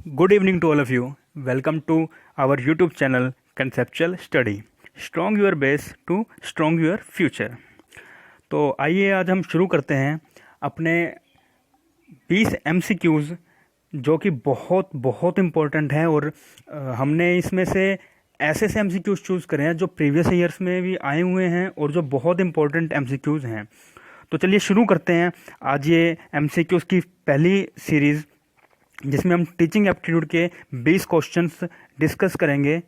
Good evening to all of you. Welcome to our YouTube channel Conceptual Study. Strong your base to strong your future. तो आइए आज हम शुरू करते हैं अपने 20 MCQs जो कि बहुत बहुत इम्पोर्टेंट हैं और हमने इसमें से ऐसे MCQs चूज़ करे हैं जो प्रीवियस ईयर्स में भी आए हुए हैं और जो बहुत इम्पोर्टेंट MCQs हैं। तो चलिए शुरू करते हैं आज ये MCQs की पहली सीरीज़ जिसमें हम टीचिंग एप्टीट्यूड के 20 क्वेश्चंस डिस्कस करेंगे।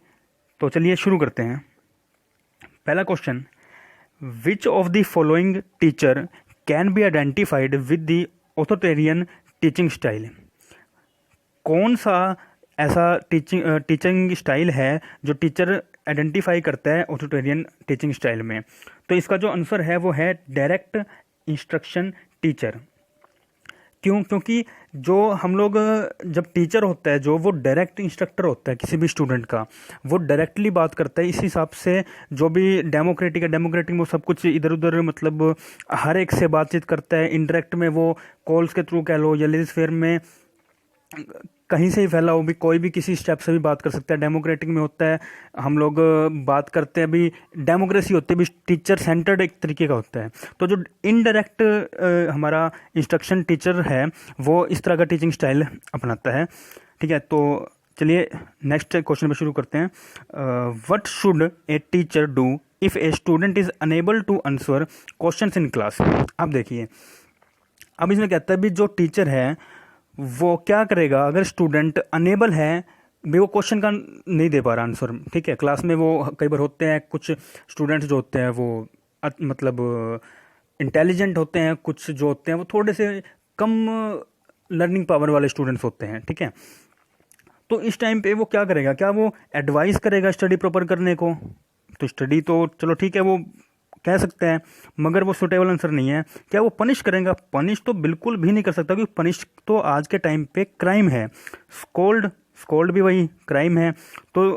तो चलिए शुरू करते हैं। पहला question, which of the following teacher can be identified with the authoritarian teaching style. कौन सा ऐसा टीचिंग स्टाइल है जो टीचर आइडेंटिफाई करता है ऑथोरिटेरियन टीचिंग स्टाइल में। तो इसका जो आंसर है वो है डायरेक्ट इंस्ट्रक्शन टीचर। क्यों? क्योंकि जो हम लोग जब टीचर होता है जो वो डायरेक्ट इंस्ट्रक्टर होता है किसी भी स्टूडेंट का, वो डायरेक्टली बात करता है। इस हिसाब से जो भी डेमोक्रेटिक है वो सब कुछ इधर उधर मतलब हर एक से बातचीत करता है। इनडायरेक्ट में वो कॉल्स के थ्रू कह लो या लेजिस्लेचर में कहीं से ही फैला हो भी कोई भी किसी स्टेप से भी बात कर सकता है। डेमोक्रेटिक में होता है हम लोग बात करते हैं अभी डेमोक्रेसी होती है भी टीचर सेंटर्ड एक तरीके का होता है। तो जो इनडायरेक्ट हमारा इंस्ट्रक्शन टीचर है वो इस तरह का टीचिंग स्टाइल अपनाता है। ठीक है, तो चलिए नेक्स्ट क्वेश्चन पे शुरू करते हैं। What should a teacher do if a student is unable to answer questions in class. अब देखिए, अब इसमें कहता है भी जो टीचर है वो क्या करेगा अगर स्टूडेंट अनेबल है भी वो क्वेश्चन का नहीं दे पा रहा आंसर। ठीक है, क्लास में वो कई बार होते हैं कुछ स्टूडेंट्स जो होते हैं वो मतलब इंटेलिजेंट होते हैं, कुछ जो होते हैं वो थोड़े से कम लर्निंग पावर वाले स्टूडेंट्स होते हैं। ठीक है, तो इस टाइम पे वो क्या करेगा? क्या वो एडवाइस करेगा स्टडी प्रॉपर करने को? तो स्टडी तो चलो ठीक है वो कह सकते हैं मगर वो सुटेबल आंसर नहीं है। क्या वो पनिश करेगा? पनिश तो बिल्कुल भी नहीं कर सकता क्योंकि पनिश तो आज के टाइम पे क्राइम है। स्कोल्ड भी वही क्राइम है। तो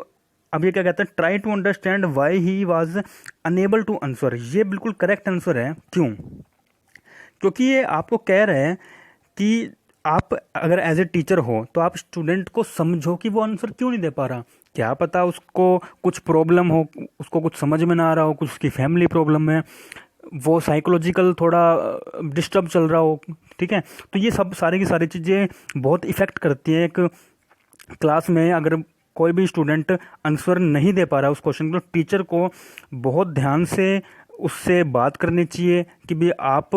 अब ये क्या कहता है, try to understand why he was unable to answer. ये बिल्कुल करेक्ट आंसर है। क्यों? क्योंकि ये आपको कह रहे हैं कि आप अगर एज ए टीचर हो तो आप स्टूडेंट को समझो कि वो आंसर क्यों नहीं दे पा रहा। क्या पता उसको कुछ प्रॉब्लम हो, उसको कुछ समझ में ना आ रहा हो, कुछ उसकी फैमिली प्रॉब्लम है, वो साइकोलॉजिकल थोड़ा डिस्टर्ब चल रहा हो। ठीक है, तो ये सब सारी की सारी चीज़ें बहुत इफ़ेक्ट करती हैं एक क्लास में। अगर कोई भी स्टूडेंट आंसर नहीं दे पा रहा है उस क्वेश्चन को, तो टीचर को बहुत ध्यान से उससे बात करनी चाहिए कि भी आप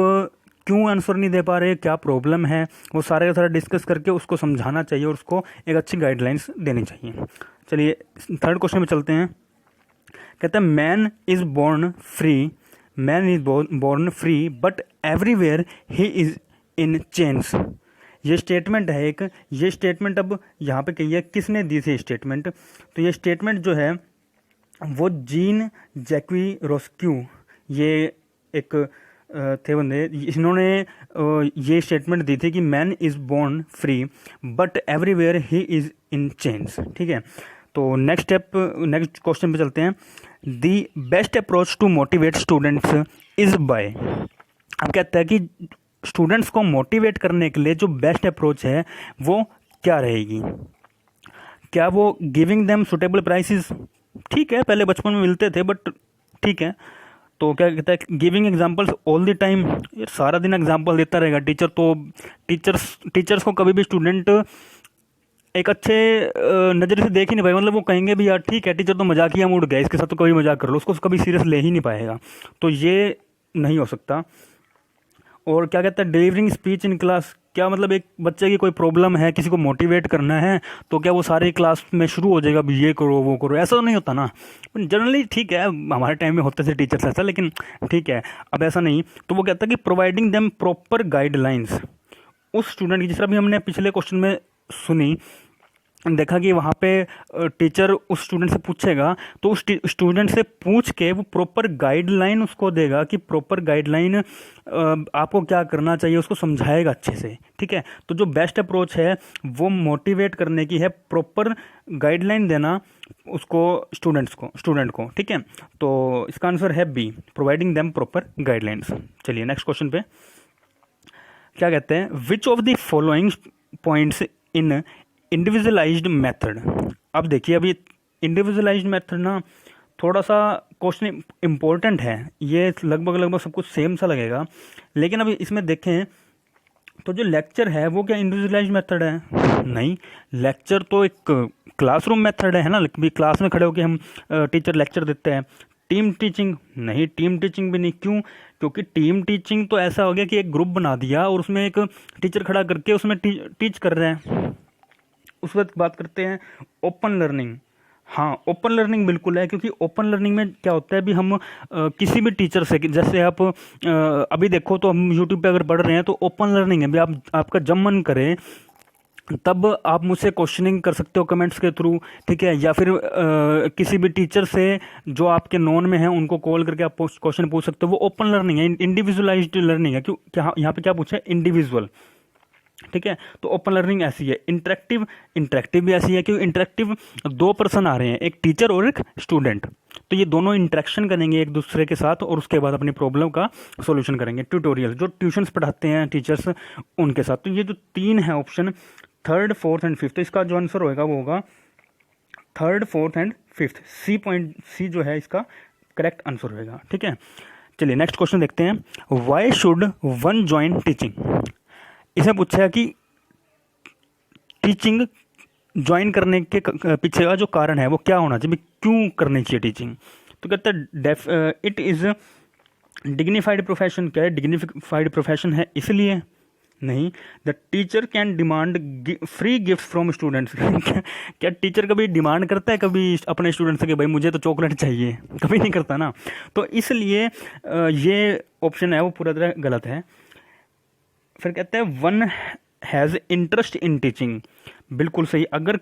क्यों आंसर नहीं दे पा रहे, क्या प्रॉब्लम है, वो सारे का सारा डिस्कस करके उसको समझाना चाहिए और उसको एक अच्छी गाइडलाइंस देनी चाहिए। चलिए थर्ड क्वेश्चन में चलते हैं। कहते हैं man is born free but everywhere he is in chains. ये स्टेटमेंट है एक। ये स्टेटमेंट अब यहाँ पे कही है, किसने दी थी स्टेटमेंट? तो ये स्टेटमेंट जो है वो जीन जैक्वी रोस्क्यू, ये एक थे बंदे, इन्होंने ये स्टेटमेंट दी थी कि man is born free but everywhere he is in chains. ठीक है, तो नेक्स्ट क्वेश्चन पे चलते हैं। The best approach to motivate students is by. अब कहता है कि स्टूडेंट्स को मोटिवेट करने के लिए जो बेस्ट अप्रोच है वो क्या रहेगी? क्या वो गिविंग देम सुटेबल प्राइसेस? ठीक है, पहले बचपन में मिलते थे बट ठीक है। तो क्या कहता है, giving examples all the time. ये सारा दिन एग्जाम्पल देता रहेगा टीचर, तो टीचर्स को कभी भी स्टूडेंट एक अच्छे नज़र से देख ही नहीं पाएगा। मतलब वो कहेंगे भी यार ठीक है टीचर तो मजाकिया मूड गया, इसके साथ तो कभी मजाक कर लो, उसको कभी सीरियस ले ही नहीं पाएगा। तो ये नहीं हो सकता। और क्या कहता है, डिलीवरिंग स्पीच इन क्लास। क्या मतलब एक बच्चे की कोई प्रॉब्लम है, किसी को मोटिवेट करना है तो क्या वो सारी क्लास में शुरू हो जाएगा भी ये करो वो करो? ऐसा तो नहीं होता ना। जनरली ठीक है, हमारे टाइम में होते थे टीचर्स ऐसा, लेकिन ठीक है अब ऐसा नहीं। तो वो कहता है कि प्रोवाइडिंग देम प्रॉपर गाइडलाइंस उस स्टूडेंट की, जिस तरह भी हमने पिछले क्वेश्चन में सुनी, देखा कि वहाँ पे टीचर उस स्टूडेंट से पूछेगा तो उस स्टूडेंट से पूछ के वो प्रॉपर गाइडलाइन उसको देगा कि प्रॉपर गाइडलाइन आपको क्या करना चाहिए, उसको समझाएगा अच्छे से। ठीक है, तो जो बेस्ट अप्रोच है वो मोटिवेट करने की है, प्रॉपर गाइडलाइन देना उसको स्टूडेंट को। ठीक है, तो इसका आंसर है B, providing them proper guidelines. चलिए नेक्स्ट क्वेश्चन पे क्या कहते हैं, which of the following points in individualised method. अब देखिए, अभी इंडिविजुअलाइज्ड मेथड ना थोड़ा सा क्वेश्चन इम्पोर्टेंट है, ये लगभग सब कुछ सेम सा लगेगा, लेकिन अभी इसमें देखें तो जो लेक्चर है वो क्या इंडिविजुअलाइज्ड मेथड है? नहीं, लेक्चर तो एक क्लासरूम मेथड है ना, भी क्लास में खड़े होकर हम टीचर लेक्चर देते हैं। टीम टीचिंग नहीं, टीम टीचिंग भी नहीं। क्यों? क्योंकि टीम टीचिंग तो ऐसा हो गया कि एक ग्रुप बना दिया और उसमें एक टीचर खड़ा करके उसमें टीच कर रहे हैं। उस वक्त बात करते हैं ओपन लर्निंग। हाँ, ओपन लर्निंग बिल्कुल है, क्योंकि ओपन लर्निंग में क्या होता है, अभी हम किसी भी टीचर से, जैसे आप अभी देखो तो हम यूट्यूब पे अगर पढ़ रहे हैं तो ओपन लर्निंग है, भी आपका जब मन करे तब आप मुझसे क्वेश्चनिंग कर सकते हो कमेंट्स के थ्रू, ठीक है, या फिर किसी भी टीचर से जो आपके नॉन में है उनको कॉल करके आप क्वेश्चन पूछ सकते हो। वो ओपन लर्निंग है, इंडिविजुअलाइज्ड लर्निंग है। क्यों? क्या यहाँ पे क्या पूछा है? इंडिविजुअल, ठीक है। तो ओपन लर्निंग ऐसी है। इंटरेक्टिव भी ऐसी है, क्योंकि इंटरेक्टिव दो पर्सन आ रहे हैं, एक टीचर और एक स्टूडेंट, तो ये दोनों इंटरेक्शन करेंगे एक दूसरे के साथ और उसके बाद अपनी प्रॉब्लम का सॉल्यूशन करेंगे। ट्यूटोरियल, जो ट्यूशंस पढ़ाते हैं टीचर्स उनके साथ। तो ये जो तीन है option, third, fourth and fifth, तो इसका जो आंसर होगा वो होगा थर्ड, फोर्थ एंड फिफ्थ। सी जो है इसका करेक्ट आंसर होगा, ठीक है। चलिए नेक्स्ट क्वेश्चन देखते हैं। Why should one join teaching? इसे पूछा है कि टीचिंग ज्वाइन करने के पीछे का जो कारण है वो क्या होना चाहिए, क्यों करनी चाहिए टीचिंग? तो कहते हैं इट इज डिग्निफाइड प्रोफेशन। क्या है? डिग्निफाइड प्रोफेशन है इसलिए? नहीं। The teacher can demand free gift from students. क्या टीचर कभी डिमांड करता है कभी अपने स्टूडेंट्स से कि भाई मुझे तो चॉकलेट चाहिए? कभी नहीं करता ना। तो इसलिए ये ऑप्शन है वो पूरा तरह गलत है। फिर कहते हैं one has interest in teaching. बिल्कुल सही। अगर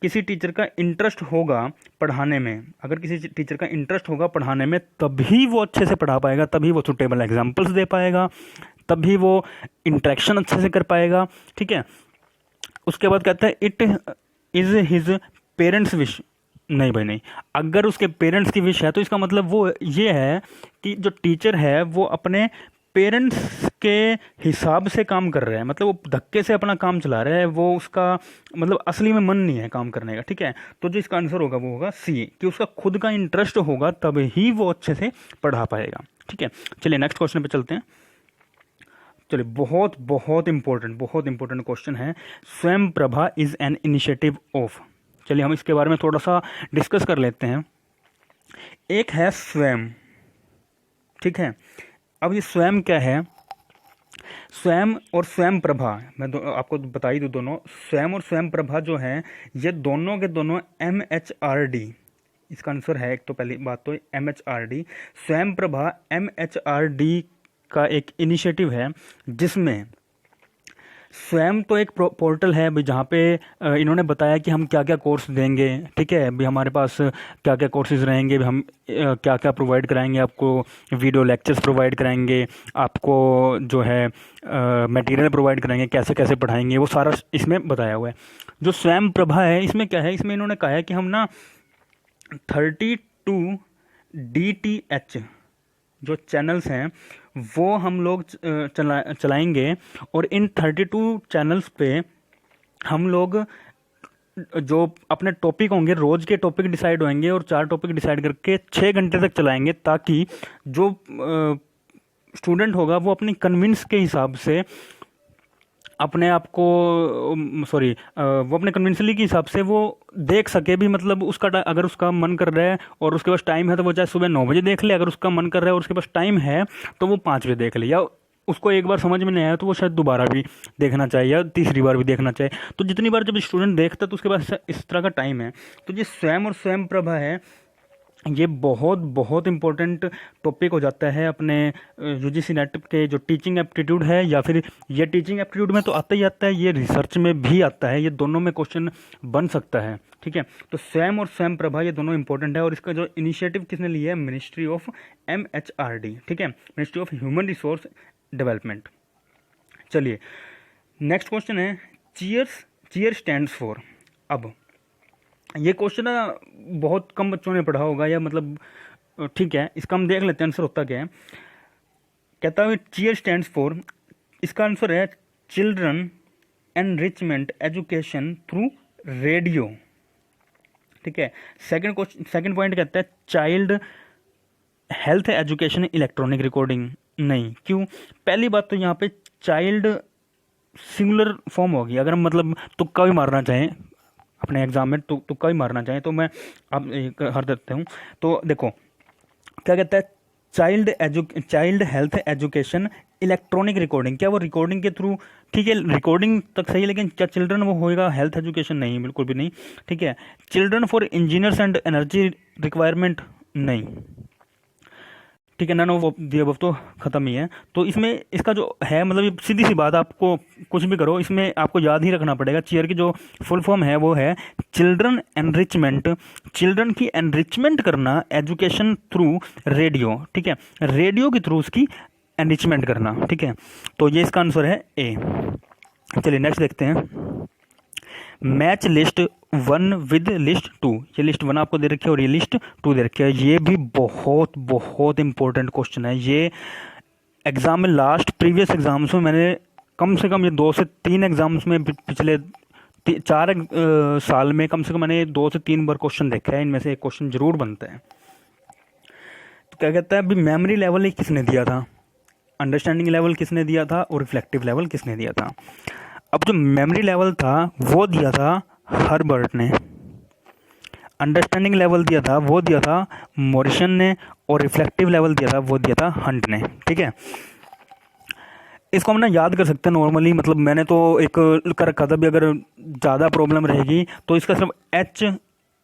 किसी टीचर का इंटरेस्ट होगा पढ़ाने में, अगर किसी टीचर का इंटरेस्ट होगा पढ़ाने में, तभी वो अच्छे से पढ़ा पाएगा, तभी वो सुटेबल एग्जाम्पल्स दे पाएगा, तभी वो इंटरेक्शन अच्छे से कर पाएगा, ठीक है। उसके बाद कहता है it is his parents wish. नहीं भाई नहीं, अगर उसके पेरेंट्स की विश है तो इसका मतलब वो ये है कि जो टीचर है वो अपने पेरेंट्स के हिसाब से काम कर रहा है, मतलब वो धक्के से अपना काम चला रहा है, वो उसका मतलब असली में मन नहीं है काम करने का, ठीक है। तो जो इसका आंसर होगा वो होगा सी, कि उसका खुद का इंटरेस्ट होगा तब ही वो अच्छे से पढ़ा पाएगा, ठीक है। चलिए नेक्स्ट क्वेश्चन पे चलते हैं। चलिए बहुत इंपॉर्टेंट क्वेश्चन है। स्वयं Prabha is an initiative of. चलिए हम इसके बारे में थोड़ा सा डिस्कस कर लेते हैं। एक है स्वयं, ठीक है। अब ये स्वयं क्या है? स्वयं और स्वयं प्रभा, मैं आपको बता ही दूं, दोनों स्वयं और स्वयं प्रभा जो है ये दोनों के दोनों MHRD, इसका आंसर है। एक तो पहली बात तो MHRD, स्वयं प्रभा MHRD का एक इनिशिएटिव है, जिसमें स्वयं तो एक पोर्टल है भी, जहाँ पे इन्होंने बताया कि हम क्या क्या कोर्स देंगे, ठीक है, भी हमारे पास क्या क्या कोर्सेज रहेंगे, भी हम क्या क्या प्रोवाइड कराएंगे आपको, वीडियो लेक्चर्स प्रोवाइड कराएंगे आपको, जो है मटेरियल प्रोवाइड कराएंगे, कैसे कैसे पढ़ाएंगे, वो सारा इसमें बताया हुआ है। जो स्वयं प्रभा है इसमें क्या है, इसमें इन्होंने कहा है कि हम ना 32 DTH जो चैनल्स हैं वो हम लोग चलाएंगे, और इन 32 चैनल्स पे हम लोग जो अपने टॉपिक होंगे, रोज के टॉपिक डिसाइड होंगे और 4 टॉपिक डिसाइड करके 6 घंटे तक चलाएंगे, ताकि जो स्टूडेंट होगा वो अपनी कन्विंस के हिसाब से अपने आप को वो अपने कन्विंसली के हिसाब से वो देख सके भी, मतलब उसका अगर उसका मन कर रहा है और उसके पास टाइम है तो वो चाहे सुबह 9 बजे देख ले, अगर उसका मन कर रहा है और उसके पास टाइम है तो वो 5 बजे देख ले, या उसको एक बार समझ में नहीं आया तो वो शायद दोबारा भी देखना चाहिए या तीसरी बार भी देखना चाहिए। तो जितनी बार जब स्टूडेंट देखता है तो उसके पास इस तरह का टाइम है। तो ये स्वयं और स्वयं प्रभा है, ये बहुत इंपॉर्टेंट टॉपिक हो जाता है अपने UGC नेट के जो टीचिंग एप्टीट्यूड है, या फिर ये टीचिंग एप्टीट्यूड में तो आता ही आता है, ये रिसर्च में भी आता है, ये दोनों में क्वेश्चन बन सकता है, ठीक है। तो स्वयं और स्वयं प्रभा ये दोनों इंपॉर्टेंट है, और इसका जो इनिशिएटिव किसने लिया है? मिनिस्ट्री ऑफ MHRD, ठीक है, ministry of human resource development. चलिए नेक्स्ट क्वेश्चन है, चीयर स्टैंड्स फॉर। अब ये क्वेश्चन ना बहुत कम बच्चों ने पढ़ा होगा, या मतलब ठीक है, इसका हम देख लेते हैं आंसर होता क्या है। कहता है चीयर स्टैंड्स फॉर, इसका आंसर है children enrichment education through radio. ठीक है, सेकंड पॉइंट कहता है child health education electronic recording. नहीं, क्यों? पहली बात तो यहाँ पे चाइल्ड सिंगुलर फॉर्म होगी। अगर हम मतलब तुक्का भी मारना चाहें अपने एग्जाम में, तुक्का भी मारना चाहें तो मैं अब हर देते हूँ। तो देखो क्या कहता है, child health education electronic recording. क्या वो रिकॉर्डिंग के थ्रू? ठीक है, रिकॉर्डिंग तक सही है, लेकिन क्या चिल्ड्रन वो होएगा हेल्थ एजुकेशन? नहीं, बिल्कुल भी नहीं। ठीक है, children for engineers and energy requirement. नहीं, ठीक है, नन ऑफ दी अबव तो खत्म ही है। तो इसमें इसका जो है मतलब सीधी सी बात, आपको कुछ भी करो इसमें आपको याद ही रखना पड़ेगा। चीयर की जो फुल फॉर्म है वो है चिल्ड्रन एनरिचमेंट। चिल्ड्रन की एनरिचमेंट करना एजुकेशन थ्रू रेडियो। ठीक है, रेडियो के थ्रू उसकी एनरिचमेंट करना। ठीक है, तो ये इसका आंसर है ए। चलिए नेक्स्ट देखते हैं। Match list 1 with list 2। ये लिस्ट 1 आपको दे रखी है और ये लिस्ट 2 दे रखी है। ये भी बहुत बहुत इंपॉर्टेंट क्वेश्चन है। ये एग्जाम में लास्ट प्रीवियस एग्जाम्स में मैंने कम से कम ये 2 से 3 एग्जाम्स में पिछले 4 साल में कम से कम मैंने 2 से 3 बार क्वेश्चन देखा है। इनमें से एक क्वेश्चन जरूर बनता है। तो क्या कहता है, अभी मेमोरी लेवल किसने दिया था, अंडरस्टैंडिंग लेवल किसने दिया था और रिफ्लेक्टिव लेवल किसने दिया था? अब जो मेमोरी लेवल था वो दिया था हर्बर्ट ने, अंडरस्टैंडिंग लेवल दिया था वो दिया था मॉरिसन ने, और रिफ्लेक्टिव लेवल दिया था वो दिया था हंट ने। ठीक है, इसको हम ना याद कर सकते हैं नॉर्मली। मतलब मैंने तो एक कर रखा था भी, अगर ज़्यादा प्रॉब्लम रहेगी तो इसका सिर्फ एच,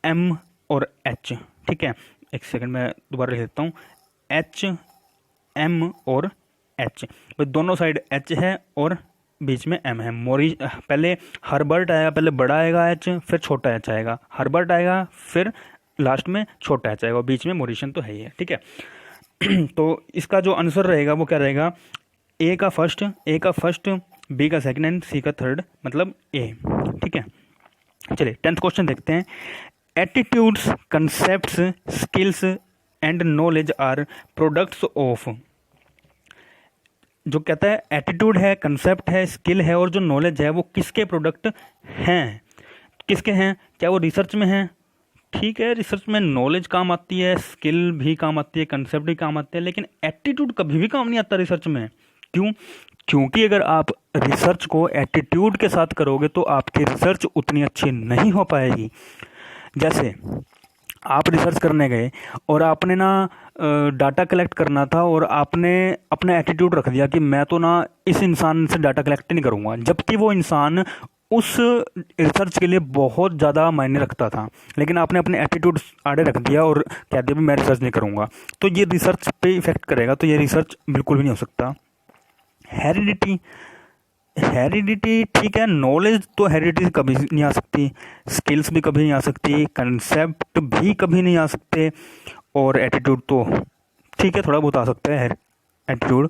एम और एच। ठीक है, एक सेकंड मैं दोबारा लिख देता हूँ, एच, एम और एच। दोनों साइड एच है और बीच में एम है। पहले हर्बर्ट आएगा, पहले बड़ा आएगा एच, फिर छोटा एच आएगा। हर्बर्ट आएगा, फिर लास्ट में छोटा एच आएगा, बीच में मॉरिसन तो है ही है। ठीक है तो इसका जो आंसर रहेगा वो क्या रहेगा, ए का फर्स्ट, बी का सेकंड एंड सी का थर्ड, मतलब ए। ठीक है, चलिए 10th क्वेश्चन देखते हैं। Attitudes, concepts, skills and knowledge are products of. जो कहता है एटीट्यूड है, कंसेप्ट है, स्किल है और जो नॉलेज है वो किसके प्रोडक्ट हैं? किसके हैं? क्या वो रिसर्च में हैं? ठीक है, रिसर्च में नॉलेज काम आती है, स्किल भी काम आती है, कंसेप्ट भी काम आते हैं, लेकिन एटीट्यूड कभी भी काम नहीं आता रिसर्च में। क्यों? क्योंकि अगर आप रिसर्च को एटीट्यूड के साथ करोगे तो आपकी रिसर्च उतनी अच्छी नहीं हो पाएगी। जैसे आप रिसर्च करने गए और आपने ना डाटा कलेक्ट करना था और आपने अपना एटीट्यूड रख दिया कि मैं तो ना इस इंसान से डाटा कलेक्ट नहीं करूँगा, जबकि वो इंसान उस रिसर्च के लिए बहुत ज़्यादा मायने रखता था, लेकिन आपने अपने एटीट्यूड आड़े रख दिया और कह दिया मैं रिसर्च नहीं करूँगा, तो ये रिसर्च पे इफेक्ट करेगा। तो ये रिसर्च बिल्कुल भी नहीं हो सकता। हेरिडिटी ठीक है, नॉलेज तो हेरिडिटी कभी नहीं आ सकती, स्किल्स भी कभी नहीं आ सकती, कंसेप्ट भी कभी नहीं आ सकते, और एटीट्यूड तो ठीक है थोड़ा बहुत आ सकता है एटीट्यूड।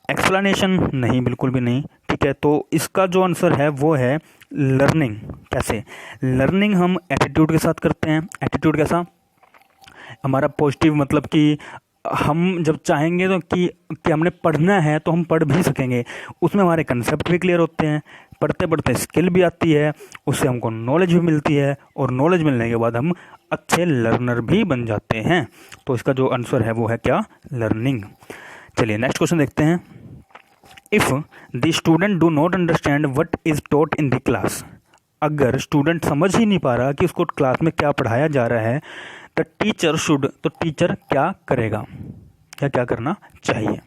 एक्सप्लेनेशन नहीं, बिल्कुल भी नहीं। ठीक है, तो इसका जो आंसर है वो है लर्निंग। कैसे? लर्निंग हम एटीट्यूड के साथ करते हैं। एटीट्यूड कैसा? हमारा पॉजिटिव, मतलब कि हम जब चाहेंगे तो कि हमने पढ़ना है तो हम पढ़ भी सकेंगे, उसमें हमारे कंसेप्ट भी क्लियर होते हैं, पढ़ते पढ़ते स्किल भी आती है, उससे हमको नॉलेज भी मिलती है, और नॉलेज मिलने के बाद हम अच्छे लर्नर भी बन जाते हैं। तो इसका जो आंसर है वो है क्या? लर्निंग। चलिए नेक्स्ट क्वेश्चन देखते हैं। If the student do not understand what is taught in the class. अगर स्टूडेंट समझ ही नहीं पा रहा कि उसको क्लास में क्या पढ़ाया जा रहा है, द टीचर शुड, तो टीचर क्या करेगा या क्या करना चाहिए?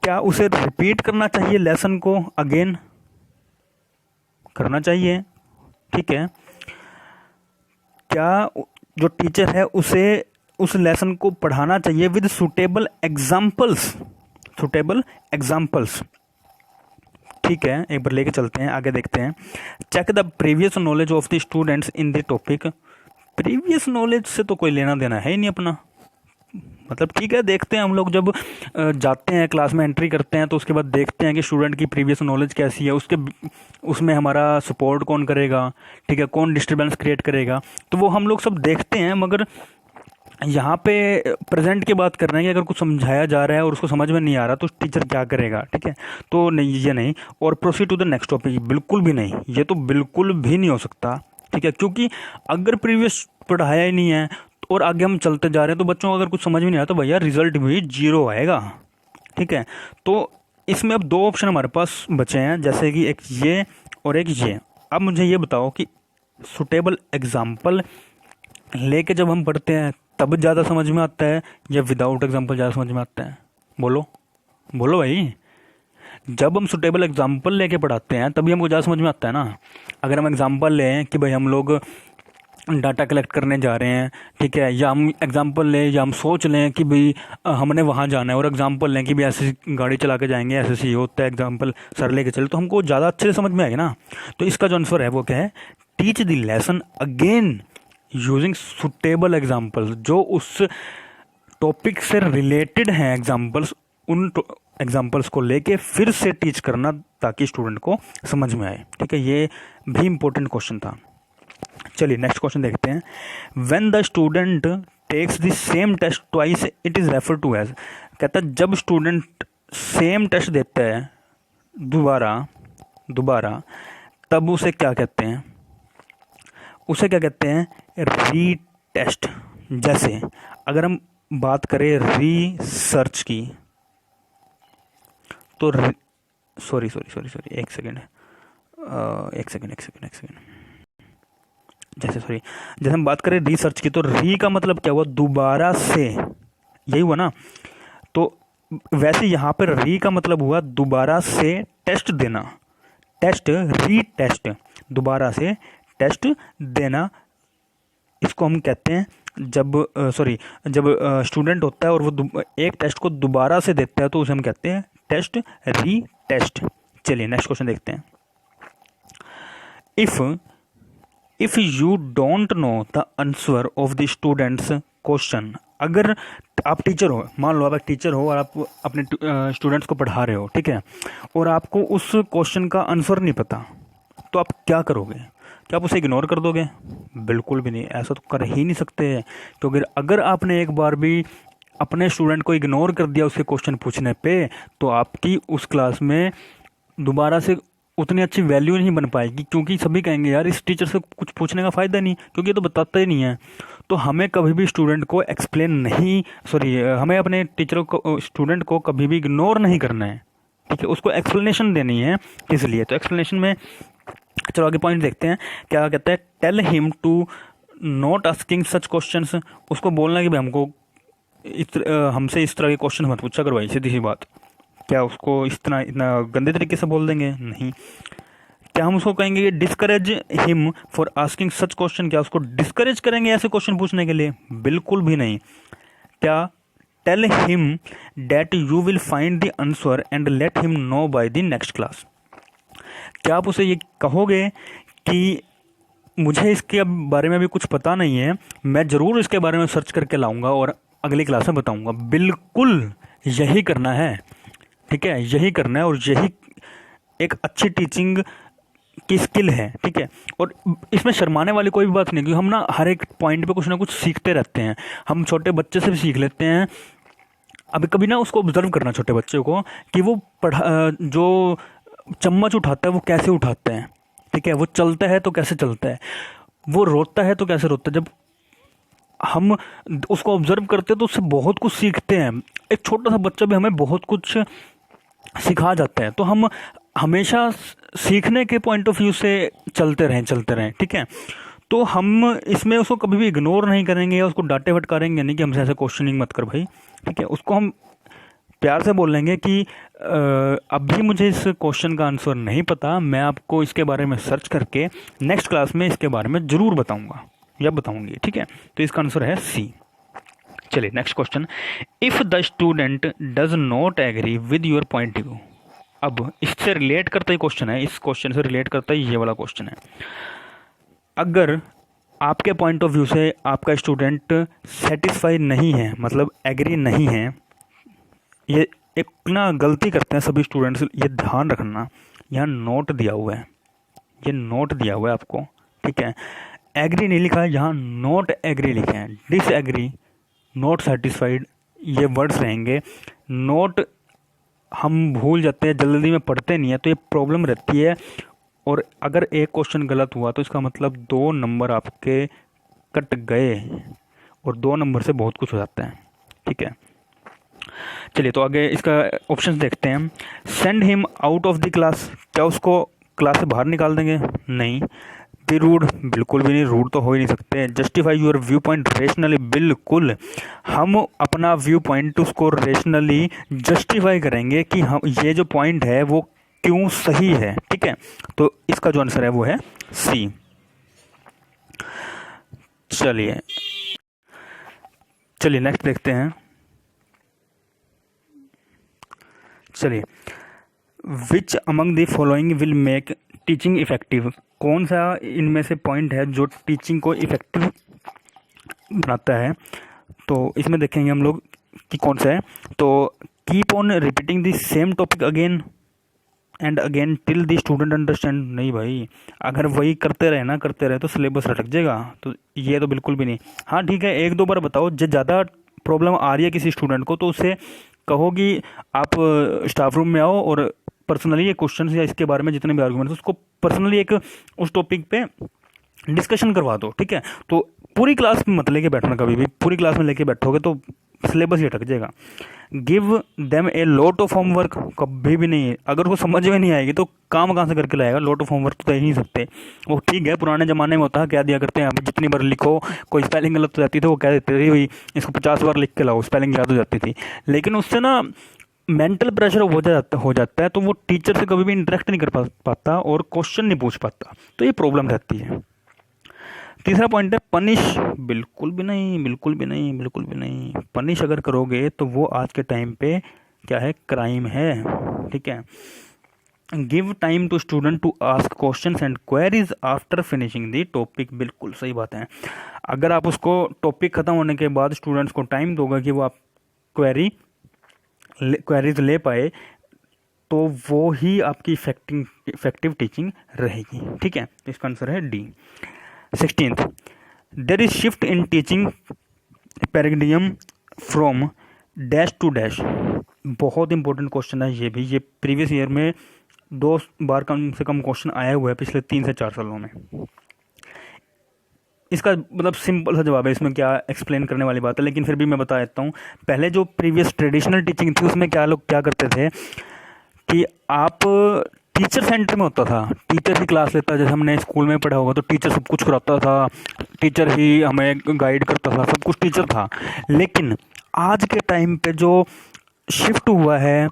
क्या उसे रिपीट करना चाहिए लेसन को, अगेन करना चाहिए? ठीक है, क्या जो टीचर है उसे उस लेसन को पढ़ाना चाहिए विद सुटेबल एग्जाम्पल्स? ठीक है, एक बार लेके चलते हैं, आगे देखते हैं। Check the previous knowledge of the students in the topic. Previous knowledge से तो कोई लेना देना है ही नहीं अपना, मतलब ठीक है, देखते हैं हम लोग जब जाते हैं क्लास में एंट्री करते हैं तो उसके बाद देखते हैं कि स्टूडेंट की प्रीवियस नॉलेज कैसी है, उसमें हमारा सपोर्ट कौन करेगा, ठीक है, कौन डिस्टर्बेंस क्रिएट करेगा, तो वो हम लोग सब देखते हैं। मगर यहाँ पे प्रेजेंट की बात कर रहे हैं कि अगर कुछ समझाया जा रहा है और उसको समझ में नहीं आ रहा तो टीचर क्या करेगा, ठीक है। तो नहीं, ये नहीं। और proceed to the next topic, बिल्कुल भी नहीं, ये तो बिल्कुल भी नहीं हो सकता, ठीक है। क्योंकि अगर प्रीवियस पढ़ाया ही नहीं है और आगे हम चलते जा रहे हैं तो बच्चों को अगर कुछ समझ में नहीं आया तो भैया रिजल्ट भी 0 आएगा, ठीक है। तो इसमें अब 2 ऑप्शन हमारे पास बचे हैं, जैसे कि एक ये और एक ये। अब मुझे ये बताओ कि सुटेबल एग्जाम्पल लेके जब हम पढ़ते हैं तब ज़्यादा समझ में आता है या विदाउट एग्जाम्पल ज़्यादा समझ में आता है? बोलो बोलो भाई। जब हम सुटेबल एग्जाम्पल लेके पढ़ाते हैं तभी हमको ज़्यादा समझ में आता है ना। अगर हम एग्जाम्पल लें कि भाई हम लोग डाटा कलेक्ट करने जा रहे हैं, ठीक है, या हम एग्जाम्पल लें या हम सोच लें कि भाई हमने वहाँ जाना है, और एग्जाम्पल लें कि भाई ऐसे गाड़ी चला के जाएंगे, ऐसे ऐसे होता है, एग्जाम्पल सर लेके चले, तो हमको ज़्यादा अच्छे से समझ में आएगा ना। तो इसका जो आंसर है वो क्या है? Teach the lesson again using suitable examples. जो उस टॉपिक से रिलेटेड हैं एग्जाम्पल्स, उन एग्जाम्पल्स को लेके फिर से टीच करना ताकि स्टूडेंट को समझ में आए, ठीक है। ये भी इम्पोर्टेंट क्वेश्चन था। चलिए नेक्स्ट क्वेश्चन देखते हैं। When the student takes the same test twice it is refer to as. कहता है जब स्टूडेंट सेम टेस्ट देता है दोबारा तब उसे क्या कहते हैं? उसे क्या कहते हैं? रीटेस्ट। जैसे अगर हम बात करें रिसर्च की तो सॉरी एक सेकेंड जैसे हम बात करें रिसर्च की तो री का मतलब क्या हुआ? दोबारा से, यही हुआ ना। तो वैसे यहाँ पर री का मतलब हुआ दोबारा से टेस्ट देना, टेस्ट, रीटेस्ट, दोबारा से टेस्ट देना। इसको हम कहते हैं जब स्टूडेंट होता है और वो एक टेस्ट को दोबारा से देता है तो उसे हम कहते हैं टेस्ट, रीटेस्ट। चलिए नेक्स्ट क्वेश्चन देखते हैं। If you don't know the answer of the students question. अगर आप टीचर हो, मान लो आप एक टीचर हो और आप अपने स्टूडेंट्स को पढ़ा रहे हो, ठीक है, और आपको उस क्वेश्चन का आंसर नहीं पता, तो आप क्या करोगे? क्या आप उसे इग्नोर कर दोगे? बिल्कुल भी नहीं, ऐसा तो कर ही नहीं सकते। क्योंकि अगर आपने एक बार भी अपने स्टूडेंट को इग्नोर कर दिया उसके क्वेश्चन पूछने पे, तो आपकी उस क्लास में दोबारा से उतनी अच्छी वैल्यू नहीं बन पाएगी, क्योंकि सभी कहेंगे यार इस टीचर से कुछ पूछने का फ़ायदा नहीं, क्योंकि ये तो बताता ही नहीं है। तो हमें कभी भी स्टूडेंट को हमें अपने टीचर को, स्टूडेंट को कभी भी इग्नोर नहीं करना है, ठीक है। उसको एक्सप्लेनेशन देनी है। इसलिए तो एक्सप्लेनेशन में चलो आगे पॉइंट देखते हैं। क्या कहता है? Tell him to not asking such questions. उसको बोलना कि भाई हमसे इस तरह के क्वेश्चन मत पूछा करो भाई, सीधी सी बात। क्या उसको इतना गंदे तरीके से बोल देंगे? नहीं। क्या हम उसको कहेंगे कि discourage him for asking such question? क्या उसको डिस्करेज करेंगे ऐसे क्वेश्चन पूछने के लिए? बिल्कुल भी नहीं। क्या tell him that you will find the answer and let him know by the next class. क्या आप उसे ये कहोगे कि मुझे इसके बारे में अभी कुछ पता नहीं है, मैं ज़रूर इसके बारे में सर्च करके लाऊंगा और अगली क्लास में बताऊंगा? बिल्कुल यही करना है, ठीक है, यही करना है। और यही एक अच्छी टीचिंग की स्किल है, ठीक है। और इसमें शर्माने वाली कोई भी बात नहीं, क्योंकि हम ना हर एक पॉइंट पे कुछ ना कुछ सीखते रहते हैं। हम छोटे बच्चे से भी सीख लेते हैं। अभी कभी ना उसको ऑब्जर्व करना, छोटे बच्चे को, कि वो जो चम्मच उठाता है वो कैसे उठाता है, ठीक है, वो चलता है तो कैसे चलता है, वो रोता है तो कैसे रोता है। जब हम उसको ऑब्जर्व करते हैं तो उससे बहुत कुछ सीखते हैं। एक छोटा सा बच्चा भी हमें बहुत कुछ सिखा जाता है। तो हम हमेशा सीखने के पॉइंट ऑफ व्यू से चलते रहें, ठीक है। तो हम इसमें उसको कभी भी इग्नोर नहीं करेंगे या उसको डांटे फटकारेंगे नहीं कि हमसे ऐसे क्वेश्चनिंग मत कर भाई, ठीक है। उसको हम प्यार से बोलेंगे कि अभी मुझे इस क्वेश्चन का आंसर नहीं पता, मैं आपको इसके बारे में सर्च करके नेक्स्ट क्लास में इसके बारे में ज़रूर बताऊंगा या बताऊंगी, ठीक है। तो इसका आंसर है सी। चलिए next question. If the student does not agree with your point of view. अब इससे रिलेट करता ही क्वेश्चन है, इस क्वेश्चन से रिलेट करता ही ये वाला क्वेश्चन है। अगर आपके पॉइंट ऑफ व्यू से आपका स्टूडेंट सेटिस्फाई नहीं है, मतलब एग्री नहीं है, ये एक ना गलती करते हैं सभी स्टूडेंट्स, ये ध्यान रखना। यहाँ नोट दिया हुआ है, ये नोट दिया हुआ है आपको, ठीक है। एग्री नहीं लिखा है, यहाँ नॉट एग्री लिखे हैं, डिसएग्री नॉट सेटिस्फाइड, ये वर्ड्स रहेंगे। नोट हम भूल जाते हैं, जल्दी में पढ़ते नहीं है, तो ये प्रॉब्लम रहती है। और अगर एक क्वेश्चन गलत हुआ तो इसका मतलब 2 नंबर आपके कट गए, और 2 नंबर से बहुत कुछ हो जाता है। ठीक है, चलिए तो आगे इसका ऑप्शन देखते हैं। Send him out of the class, क्या उसको क्लास से बाहर निकाल देंगे? नहीं। बी रूड, बिल्कुल भी नहीं, रूड तो हो ही नहीं सकते। Justify your view point rationally, बिल्कुल हम अपना व्यू पॉइंट उसको रेशनली जस्टिफाई करेंगे कि हम ये जो पॉइंट है वो क्यों सही है। ठीक है, तो इसका जो आंसर है वो है सी। चलिए नेक्स्ट देखते हैं। चलिए, which among the following will make teaching effective, कौन सा इनमें से पॉइंट है जो टीचिंग को इफेक्टिव बनाता है? तो इसमें देखेंगे हम लोग कि कौन सा है। तो keep on repeating the same topic again and again till the student understand, नहीं भाई, अगर वही करते रहे तो सिलेबस रटक जाएगा, तो ये तो बिल्कुल भी नहीं। हाँ ठीक है, 1-2 बार बताओ, जो ज़्यादा प्रॉब्लम आ रही है किसी स्टूडेंट को तो उससे कहो कि आप स्टाफ रूम में आओ और पर्सनली ये क्वेश्चन या इसके बारे में जितने भी आर्गूमेंट्स उसको पर्सनली एक उस टॉपिक पे डिस्कशन करवा दो। ठीक है, तो पूरी क्लास में मत लेके बैठना, कभी भी पूरी क्लास में लेके बैठोगे तो सिलेबस ही अटक जाएगा। Give them a lot of homework, कभी भी नहीं। अगर उसको समझ में नहीं आएगी तो काम कहाँ से करके लाएगा? लॉट ऑफ होमवर्क तो दे ही नहीं सकते। वो ठीक है, पुराने ज़माने में होता है, क्या दिया करते हैं, अभी जितनी बार लिखो, कोई स्पेलिंग गलत हो जाती थी वो कह देते थे भाई इसको 50 बार लिख के लाओ, स्पेलिंग याद हो जाती थी। लेकिन उससे ना मेंटल प्रेशर हो जाता है, तो वो टीचर से कभी भी इंटरेक्ट नहीं कर पाता और क्वेश्चन नहीं पूछ पाता, तो ये प्रॉब्लम रहती है। तीसरा पॉइंट है पनिश, बिल्कुल भी नहीं, बिल्कुल भी नहीं, बिल्कुल भी नहीं। पनिश अगर करोगे तो वो आज के टाइम पे क्या है, क्राइम है। ठीक है, give time to student to ask questions and queries after finishing the topic, बिल्कुल सही बात है। अगर आप उसको टॉपिक खत्म होने के बाद स्टूडेंट्स को टाइम दोगे कि वो आप क्वेरीज ले पाए, तो वो ही आपकी इफेक्टिव टीचिंग रहेगी। ठीक है, तो इसका आंसर है D. 16th, there is shift in teaching paradigm from dash to dash, बहुत इंपॉर्टेंट क्वेश्चन है ये भी। ये प्रीवियस ईयर में 2 बार कम से कम क्वेश्चन आया हुआ है पिछले 3 से 4 सालों में। इसका मतलब सिंपल सा जवाब है, इसमें क्या एक्सप्लेन करने वाली बात है, लेकिन फिर भी मैं बता देता हूँ। पहले जो प्रीवियस ट्रेडिशनल टीचिंग थी उसमें लोग क्या करते थे कि आप टीचर सेंटर में होता था, टीचर ही क्लास लेता, जैसे हमने स्कूल में पढ़ा होगा तो टीचर सब कुछ कराता था, टीचर ही हमें गाइड करता था, सब कुछ टीचर था। लेकिन आज के टाइम पे जो शिफ्ट हुआ है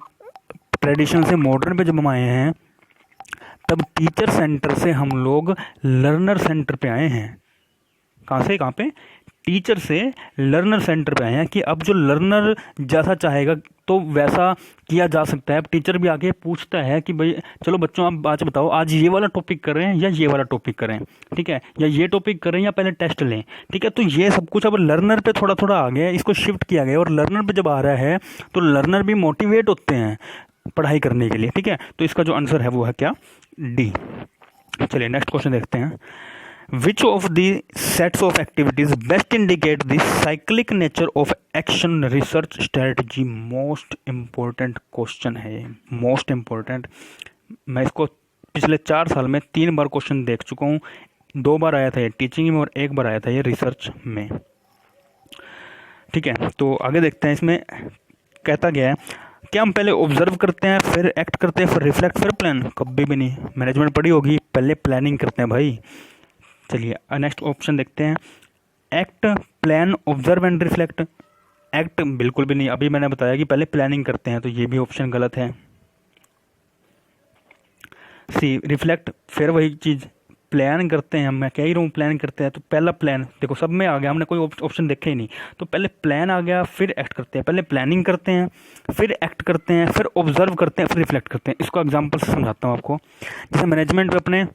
ट्रेडिशनल से मॉडर्न पे जब हम आए हैं, तब टीचर सेंटर से हम लोग लर्नर सेंटर पे आए हैं। कहाँ से कहाँ पे? टीचर से लर्नर सेंटर पे आए हैं कि अब जो लर्नर जैसा चाहेगा तो वैसा किया जा सकता है। अब टीचर भी आके पूछता है कि भाई चलो बच्चों आप आज बताओ, आज ये वाला टॉपिक करें या ये वाला टॉपिक करें, ठीक है, या ये टॉपिक करें या पहले टेस्ट लें। ठीक है, तो ये सब कुछ अब लर्नर पे थोड़ा थोड़ा आ गया, इसको शिफ्ट किया गया, और लर्नर पे जब आ रहा है तो लर्नर भी मोटिवेट होते हैं पढ़ाई करने के लिए। ठीक है, तो इसका जो आंसर है वो है क्या? डी। चलिए नेक्स्ट क्वेश्चन देखते हैं। Which of the sets of activities best indicate the cyclic nature of action research strategy? Most important question है, most important। मैं इसको पिछले 4 साल में 3 बार क्वेश्चन देख चुका हूँ। 2 बार आया था ये टीचिंग में और 1 बार आया था ये रिसर्च में। ठीक है, तो आगे देखते हैं। इसमें कहता गया है क्या हम पहले ऑब्जर्व करते हैं फिर एक्ट करते हैं फिर रिफ्लेक्ट फिर प्लान? कभी भी नहीं। मैनेजमेंट पढ़ी होगी, पहले प्लानिंग करते हैं भाई। चलिए नेक्स्ट ऑप्शन देखते हैं। Act, plan, observe and reflect. Act बिल्कुल भी नहीं, अभी मैंने बताया कि पहले प्लानिंग करते हैं, तो ये भी ऑप्शन गलत है। सी, रिफ्लेक्ट, फिर वही चीज़, प्लान करते हैं, मैं कह ही रहा हूँ प्लान करते हैं, तो पहला प्लान देखो सब में आ गया, हमने कोई ऑप्शन देखे ही नहीं, तो पहले प्लान आ गया फिर एक्ट करते हैं, पहले प्लानिंग करते हैं फिर एक्ट करते हैं फिर ऑब्जर्व करते हैं फिर रिफ्लेक्ट करते हैं। इसको एग्जाम्पल से समझाता हूँ आपको। जैसे मैनेजमेंट में अपने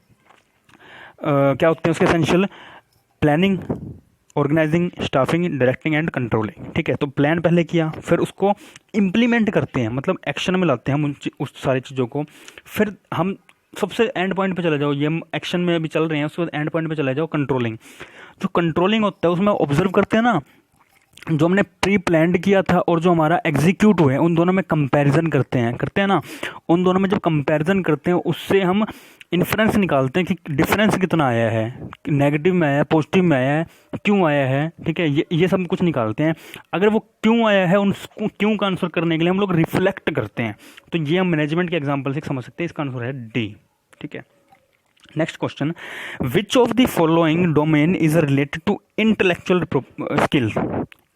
क्या होते हैं उसके essential? Planning, organising, staffing, directing and controlling. ठीक है, तो प्लान पहले किया, फिर उसको इम्प्लीमेंट करते हैं, मतलब एक्शन में लाते हैं हम उस सारी चीज़ों को। फिर हम सबसे एंड पॉइंट पे चले जाओ, ये हम एक्शन में अभी चल रहे हैं, उसके बाद एंड पॉइंट पे चले जाओ कंट्रोलिंग। जो कंट्रोलिंग होता है उसमें ऑब्जर्व करते हैं ना, जो हमने प्री प्लान्ड किया था और जो हमारा एग्जीक्यूट हुआ है उन दोनों में कंपैरिजन करते हैं ना। उन दोनों में जब कंपैरिजन करते हैं उससे हम इन्फ्रेंस निकालते हैं कि डिफरेंस कितना आया है, नेगेटिव में आया है, पॉजिटिव में आया है, क्यों आया है, ठीक है। ये सब कुछ निकालते हैं। अगर वो क्यों आया है, उन क्यों का आंसर करने के लिए हम लोग रिफ्लेक्ट करते हैं। तो ये हम मैनेजमेंट के एग्जाम्पल से समझ सकते हैं। इसका आंसर है डी, ठीक है। Next question, which of the following domain is related to intellectual skill.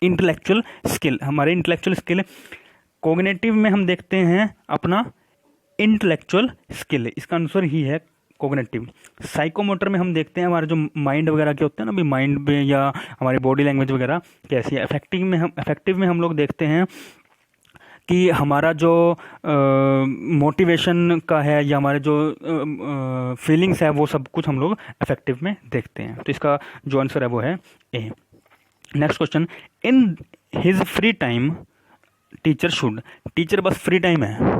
Intellectual skill, हमारे इंटेलेक्चुअल स्किल कोग्निटिव में हम देखते हैं अपना इंटेलेक्चुअल स्किल, इसका आंसर ही है कोग्निटिव। साइकोमोटर में हम देखते हैं हमारे जो माइंड वगैरह के होते हैं ना, अभी माइंड में या हमारी बॉडी लैंग्वेज वगैरह कैसी है। अफेक्टिव में हम लोग देखते हैं कि हमारा जो मोटिवेशन का है या हमारे जो फीलिंग्स है वो सब कुछ हम लोग अफेक्टिव में देखते हैं। तो इसका जो आंसर है वो है A. Next question, in his free time teacher should. Teacher बस फ्री टाइम है,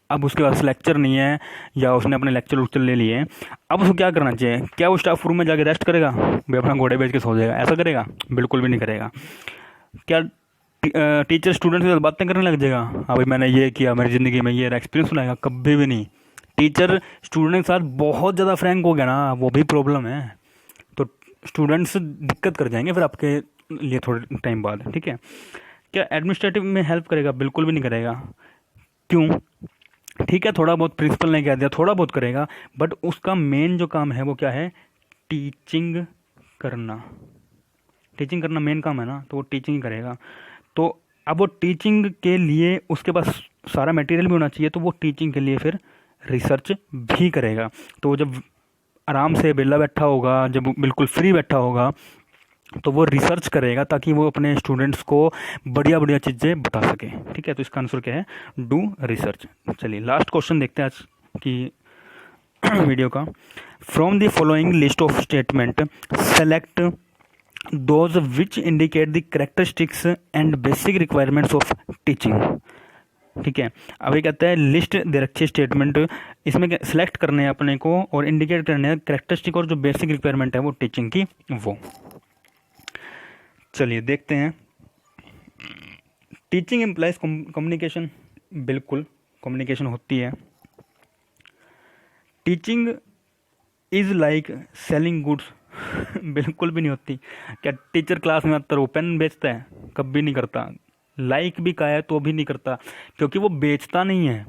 अब उसके पास लेक्चर नहीं है या उसने अपने लेक्चर ले लिए, अब उसको क्या करना चाहिए? क्या वो स्टाफ रूम में जाके रेस्ट करेगा, भाई अपना घोड़े बेच के सो जाएगा, ऐसा करेगा? बिल्कुल भी नहीं करेगा। क्या टीचर स्टूडेंट के साथ बातें करने लग जाएगा, हाँ भाई मैंने ये किया, मेरी ज़िंदगी में ये एक्सपीरियंस सुनाएगा? कभी भी नहीं। टीचर स्टूडेंट के साथ बहुत ज़्यादा फ्रैंक हो गया ना, वो भी प्रॉब्लम है। तो स्टूडेंट्स दिक्कत कर जाएंगे फिर आपके लिए थोड़े टाइम बाद, ठीक है। क्या एडमिनिस्ट्रेटिव में हेल्प करेगा? बिल्कुल भी नहीं करेगा। क्यों? ठीक है, थोड़ा बहुत प्रिंसिपल ने कह दिया, थोड़ा बहुत करेगा, बट उसका मेन जो काम है वो क्या है? टीचिंग करना। टीचिंग करना मेन काम है ना, तो वो टीचिंग करेगा। तो अब वो टीचिंग के लिए उसके पास सारा मटेरियल भी होना चाहिए, तो वो टीचिंग के लिए फिर रिसर्च भी करेगा। तो जब आराम से बेला बैठा होगा, जब बिल्कुल फ्री बैठा होगा, तो वो रिसर्च करेगा ताकि वो अपने स्टूडेंट्स को बढ़िया बढ़िया चीज़ें बता सके, ठीक है। तो इसका आंसर क्या है? Do research. चलिए लास्ट क्वेश्चन देखते हैं आज की वीडियो का। From the following list of statement select those which indicate the characteristics and basic requirements of teaching, ठीक है। अब ये कहता है लिस्ट दे रखी स्टेटमेंट, इसमें सेलेक्ट करने हैं अपने को और इंडिकेट करने हैं कैरेक्टरिस्टिक और जो बेसिक रिक्वायरमेंट है वो टीचिंग की वो। चलिए देखते हैं। टीचिंग इम्प्लाइज कम्युनिकेशन, बिल्कुल कम्युनिकेशन होती है। Teaching is like selling goods, बिल्कुल भी नहीं होती। क्या टीचर क्लास में आता है वो पेन बेचता है? कभी नहीं करता। लाइक भी कहा है तो भी नहीं करता, क्योंकि वो बेचता नहीं है,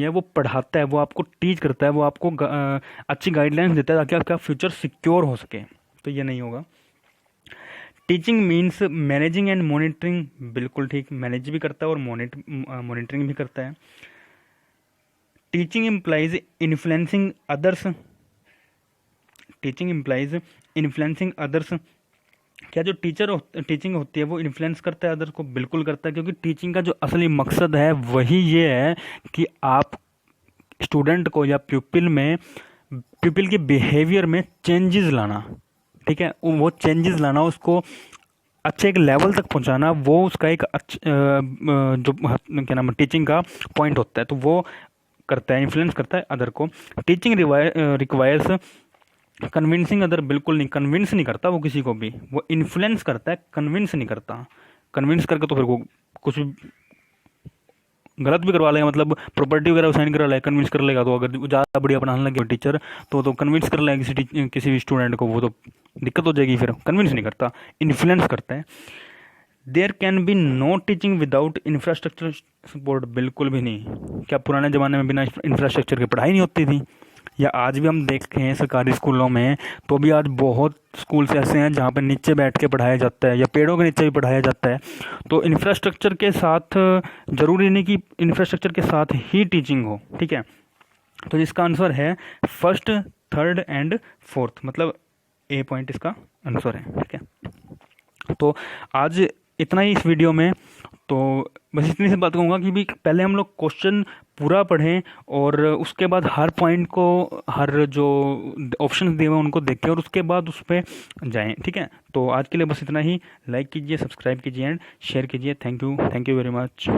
वो पढ़ाता है, वो आपको टीच करता है, वो आपको अच्छी गाइडलाइंस देता है ताकि आपका फ्यूचर सिक्योर हो सके। तो ये नहीं होगा। Teaching means managing and monitoring, बिल्कुल ठीक, मैनेज भी करता है और मॉनिटरिंग भी करता है। टीचिंग इम्प्लाइज इन्फ्लुएंसिंग अदर्स, क्या जो टीचिंग होती है वो इन्फ्लुएंस करता है अदर्स को? बिल्कुल करता है, क्योंकि टीचिंग का जो असली मकसद है वही ये है कि आप स्टूडेंट को या प्यूपिल के बिहेवियर में चेंजेस लाना, ठीक है। वो चेंजेस लाना, उसको अच्छे एक लेवल तक पहुंचाना, वो उसका एक जो क्या नाम है टीचिंग का पॉइंट होता है। तो वो करता है, इन्फ्लुएंस करता है अदर को। टीचिंग रिक्वायर्स कन्विंसिंग अदर, बिल्कुल नहीं, कन्विंस नहीं करता वो किसी को भी, वो इन्फ्लुएंस करता है, कन्विंस नहीं करता। कन्विंस करके तो फिर वो कुछ गलत भी करवा लेगा, मतलब प्रॉपर्टी वगैरह साइन करा लेगा, कन्विंस कर लेगा। तो अगर ज़्यादा बढ़िया पढ़ाने लगे टीचर तो कन्विंस कर लेगा किसी भी स्टूडेंट को, वो तो दिक्कत हो जाएगी। फिर कन्विंस नहीं करता, इन्फ्लुएंस करता है। There can be no teaching without infrastructure support, बिल्कुल भी नहीं। क्या पुराने ज़माने में बिना इंफ्रास्ट्रक्चर के पढ़ाई नहीं होती थी? या आज भी हम देखते हैं सरकारी स्कूलों में, तो भी आज बहुत स्कूल्स ऐसे हैं जहाँ पे नीचे बैठ के पढ़ाया जाता है या पेड़ों के नीचे भी पढ़ाया जाता है। तो इंफ्रास्ट्रक्चर के साथ ज़रूरी नहीं कि इंफ्रास्ट्रक्चर के साथ ही टीचिंग हो, ठीक है। तो इसका आंसर है फर्स्ट, थर्ड एंड फोर्थ, मतलब ए पॉइंट इसका आंसर है, ठीक है। तो आज इतना ही इस वीडियो में। तो बस इतनी सी बात कहूँगा कि भी पहले हम लोग क्वेश्चन पूरा पढ़ें और उसके बाद हर पॉइंट को, हर जो ऑप्शंस दिए हुए उनको देखें और उसके बाद उस पर जाएं, ठीक है। तो आज के लिए बस इतना ही। लाइक कीजिए, सब्सक्राइब कीजिए एंड शेयर कीजिए। Thank you very much.